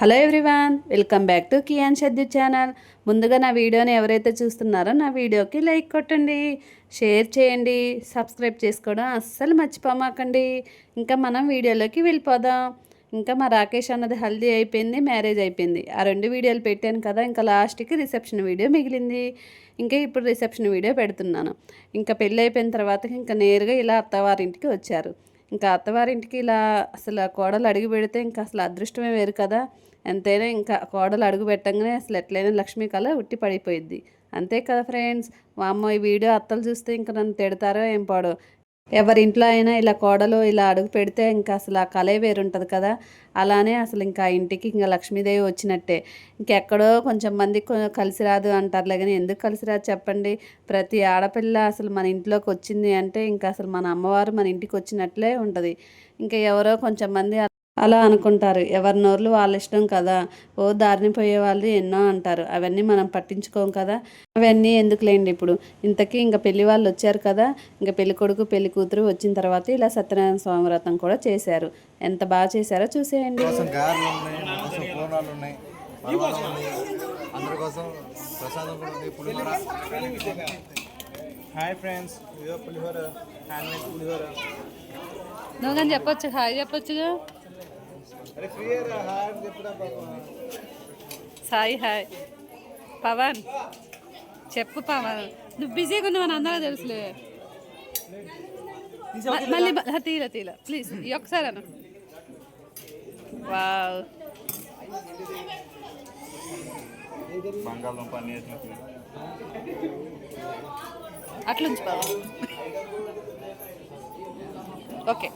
Hello everyone, welcome back to కియాన్ షద్దు channel. ముందుగా నా వీడియోని ఎవరైతే చూస్తున్నారో నా వీడియోకి లైక్ కొట్టండి, షేర్ చేయండి, సబ్స్క్రైబ్ చేసుకోవడం అస్సలు మర్చిపోమాకండి. ఇంకా మనం వీడియోలోకి వెళ్ళిపోదాం. ఇంకా మా రాకేష్ అన్నది హల్దీ అయిపోయింది, మ్యారేజ్ అయిపోయింది. ఆ రెండు వీడియోలు పెట్టాను కదా, ఇంకా లాస్ట్కి రిసెప్షన్ వీడియో మిగిలింది. ఇంకా ఇప్పుడు రిసెప్షన్ వీడియో పెడుతున్నాను. ఇంకా పెళ్ళి అయిపోయిన తర్వాత ఇంకా నేరుగా ఇలా అత్తవారింటికి వచ్చారు. ఇంకా అత్తవారింటికి ఇలా అసలు కోడలు అడుగు పెడితే ఇంకా అసలు అదృష్టమే వేరు కదా. ఎంతైనా ఇంకా కోడలు అడుగు పెట్టంగానే అసలు ఎట్లయినా లక్ష్మీ కళ ఉట్టి పడిపోయిద్ది. అంతే కదా ఫ్రెండ్స్. మా అమ్మ ఈ వీడియో అత్తలు చూస్తే ఇంకా నన్ను తిడతారో ఏం పాడో. ఎవరింట్లో అయినా ఇలా కోడలు ఇలా అడుగు పెడితే ఇంకా అసలు ఆ కళే వేరుంటుంది కదా. అలానే అసలు ఇంకా ఇంటికి ఇంకా లక్ష్మీదేవి వచ్చినట్టే. ఇంకెక్కడో కొంచెం మంది కలిసి రాదు అంటారులే, కానీ ఎందుకు కలిసి రాదు చెప్పండి. ప్రతి ఆడపిల్ల అసలు మన ఇంట్లోకి వచ్చింది అంటే ఇంకా అసలు మన అమ్మవారు మన ఇంటికి వచ్చినట్లే ఉంటుంది. ఇంకా ఎవరో కొంచెం మంది అలా అనుకుంటారు. ఎవరి నోర్లు వాళ్ళ ఇష్టం కదా. ఓ దారిని పోయే వాళ్ళు ఎన్నో అంటారు, అవన్నీ మనం పట్టించుకోం కదా. అవన్నీ ఎందుకులేండి ఇప్పుడు. ఇంతకీ ఇంకా పెళ్లి వాళ్ళు వచ్చారు కదా. ఇంకా పెళ్లి కొడుకు పెళ్లి కూతురు వచ్చిన తర్వాత ఇలా సత్యనారాయణ స్వామి వ్రతం కూడా చేశారు. ఎంత బాగా చేశారో చూసేయండి. హాయ్ ఫ్రెండ్స్, ఇదో పులిహోర, హ్యాండ్మేడ్ పులిహోర. నువ్వు కానీ చెప్పొచ్చు, హాయ్ చెప్పొచ్చుగా. సాయి హాయ్. పవన్ చెప్పు పవన్, నువ్వు బిజీగా ఉన్నావని అందరూ తెలుసులే. మళ్ళీ తీల ప్లీజ్ ఒకసారి అను. వావ్, బంగాళదుంప అట్లుంచి పవన్. ఓకే.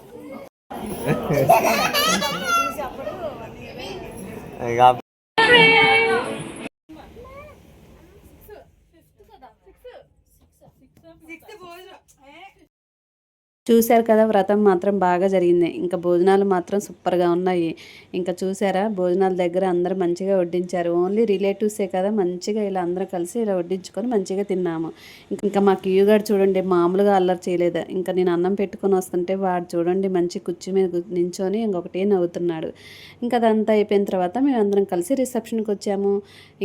చూశారు కదా, వ్రతం మాత్రం బాగా జరిగింది. ఇంకా భోజనాలు మాత్రం సూపర్గా ఉన్నాయి. ఇంకా చూసారా, భోజనాల దగ్గర అందరూ మంచిగా వడ్డించారు. ఓన్లీ రిలేటివ్సే కదా, మంచిగా ఇలా అందరం కలిసి ఇలా వడ్డించుకొని మంచిగా తిన్నాము. ఇంకా మా కియ్యగాడు చూడండి మామూలుగా అల్లరి చేయలేదు. ఇంకా నేను అన్నం పెట్టుకొని వస్తుంటే వాడు చూడండి మంచి కుర్చీ మీద నించొని ఇంకొకటే నవ్వుతున్నాడు. ఇంకా అదంతా అయిపోయిన తర్వాత మేము అందరం కలిసి రిసెప్షన్కి వచ్చాము.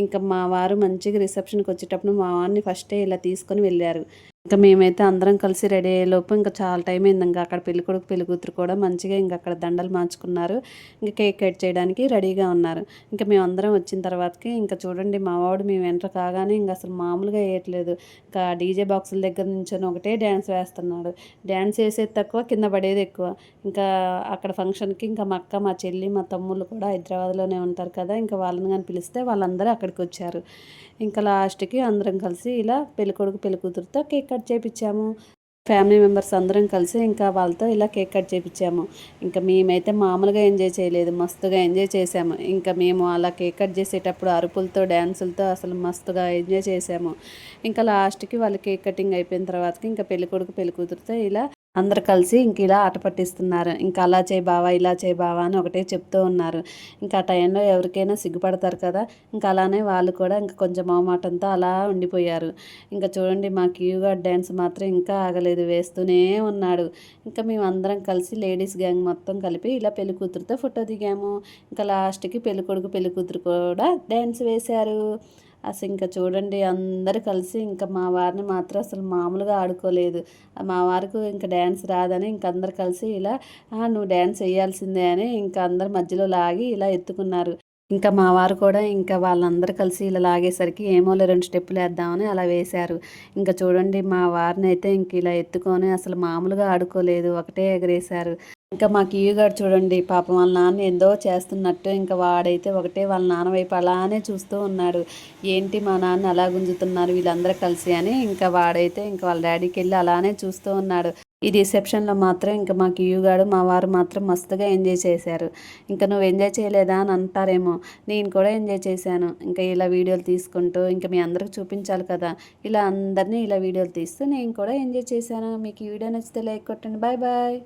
ఇంకా మా వారు మంచిగా రిసెప్షన్కి వచ్చేటప్పుడు మా వారిని ఫస్టే ఇలా తీసుకొని వెళ్ళారు. ఇంకా మేమైతే అందరం కలిసి రెడీ అయ్యేలోపు ఇంకా చాలా టైం అయింది. ఇంకా అక్కడ పెళ్లి కొడుకు పెళ్లి కూతురు కూడా మంచిగా ఇంకా అక్కడ దండలు మార్చుకున్నారు. ఇంకా కేక్ కట్ చేయడానికి రెడీగా ఉన్నారు. ఇంకా మేము అందరం వచ్చిన తర్వాతకి ఇంకా చూడండి మా వాడు మేము ఎంటర్ కాగానే ఇంకా అసలు మామూలుగా వేయట్లేదు. ఇంకా డీజే బాక్సుల దగ్గర నుంచి ఒకటే డ్యాన్స్ వేస్తున్నాడు. డ్యాన్స్ వేసేది తక్కువ, కింద పడేది ఎక్కువ. ఇంకా అక్కడ ఫంక్షన్కి ఇంకా మా అక్క, మా చెల్లి, మా తమ్ముళ్ళు కూడా హైదరాబాద్లోనే ఉంటారు కదా. ఇంకా వాళ్ళని కానీ పిలిస్తే వాళ్ళందరూ అక్కడికి వచ్చారు. ఇంకా లాస్ట్కి అందరం కలిసి ఇలా పెళ్ళికొడుకు పెళ్లి కూతురుతో కేక్ కట్ చేయించాము. ఫ్యామిలీ మెంబర్స్ అందరం కలిసి ఇంకా వాళ్ళతో ఇలా కేక్ కట్ చేయించాము. ఇంకా మేమైతే మామూలుగా ఎంజాయ్ చేయలేదు, మస్తుగా ఎంజాయ్ చేసాము. ఇంకా మేము అలా కేక్ కట్ చేసేటప్పుడు అరుపులతో డ్యాన్సులతో అసలు మస్తుగా ఎంజాయ్ చేసాము. ఇంకా లాస్ట్కి వాళ్ళు కేక్ కటింగ్ అయిపోయిన తర్వాత ఇంకా పెళ్ళికొడుకు పెళ్లి కూతురుతో ఇలా అందరు కలిసి ఇంక ఇలా ఆట పట్టిస్తున్నారు. ఇంకా అలా చేయి బావా, ఇలా చేయి బావా అని ఒకటే చెప్తూ ఉన్నారు. ఇంకా ఆ టైంలో ఎవరికైనా సిగ్గుపడతారు కదా. ఇంకా అలానే వాళ్ళు కూడా ఇంకా కొంచెం మొహమాటంతో అలా ఉండిపోయారు. ఇంకా చూడండి మా క్యూగా డ్యాన్స్ మాత్రం ఇంకా ఆగలేదు, వేస్తూనే ఉన్నాడు. ఇంకా మేము అందరం కలిసి లేడీస్ గ్యాంగ్ మొత్తం కలిపి ఇలా పెళ్లి కూతురుతో ఫోటో దిగాము. ఇంకా లాస్ట్కి పెళ్లి కొడుకు పెళ్లి కూతురు కూడా డ్యాన్స్ వేశారు. అసలు ఇంకా చూడండి అందరు కలిసి ఇంకా మా వారిని మాత్రం అసలు మామూలుగా ఆడుకోలేదు. మా వారికి ఇంకా డ్యాన్స్ రాదని ఇంక అందరు కలిసి ఇలా నువ్వు డ్యాన్స్ వేయాల్సిందే అని ఇంకా అందరు మధ్యలో లాగి ఇలా ఎత్తుకున్నారు. ఇంకా మా వారు కూడా ఇంకా వాళ్ళందరూ కలిసి ఇలా లాగేసరికి ఏమోలే 2 స్టెప్పులు వేద్దామని అలా వేశారు. ఇంకా చూడండి మా వారిని అయితే ఇంక ఇలా ఎత్తుకొని అసలు మామూలుగా ఆడుకోలేదు, ఒకటే ఎగరేశారు. ఇంకా మా కియ్యగాడు చూడండి పాపం వాళ్ళ నాన్న ఏందో చేస్తున్నట్టు ఇంకా వాడైతే ఒకటే వాళ్ళ నాన్న వైపు అలానే చూస్తూ ఉన్నాడు. ఏంటి మా నాన్న అలా గుంజుతున్నారు వీళ్ళందరూ కలిసి అని ఇంకా వాడైతే ఇంకా వాళ్ళ డాడీకి వెళ్ళి అలానే చూస్తూ ఉన్నాడు. ఈ రిసెప్షన్లో మాత్రం ఇంకా మా కియ్యగాడు మా వారు మాత్రం మస్తుగా ఎంజాయ్ చేశారు. ఇంకా నువ్వు ఎంజాయ్ చేయలేదా అని అంటారేమో, నేను కూడా ఎంజాయ్ చేశాను. ఇంకా ఇలా వీడియోలు తీసుకుంటూ ఇంకా మీ అందరికి చూపించాలి కదా, ఇలా అందరినీ ఇలా వీడియోలు తీస్తూ నేను కూడా ఎంజాయ్ చేశాను. మీకు ఈ వీడియో నచ్చితే లైక్ కొట్టండి. Bye bye.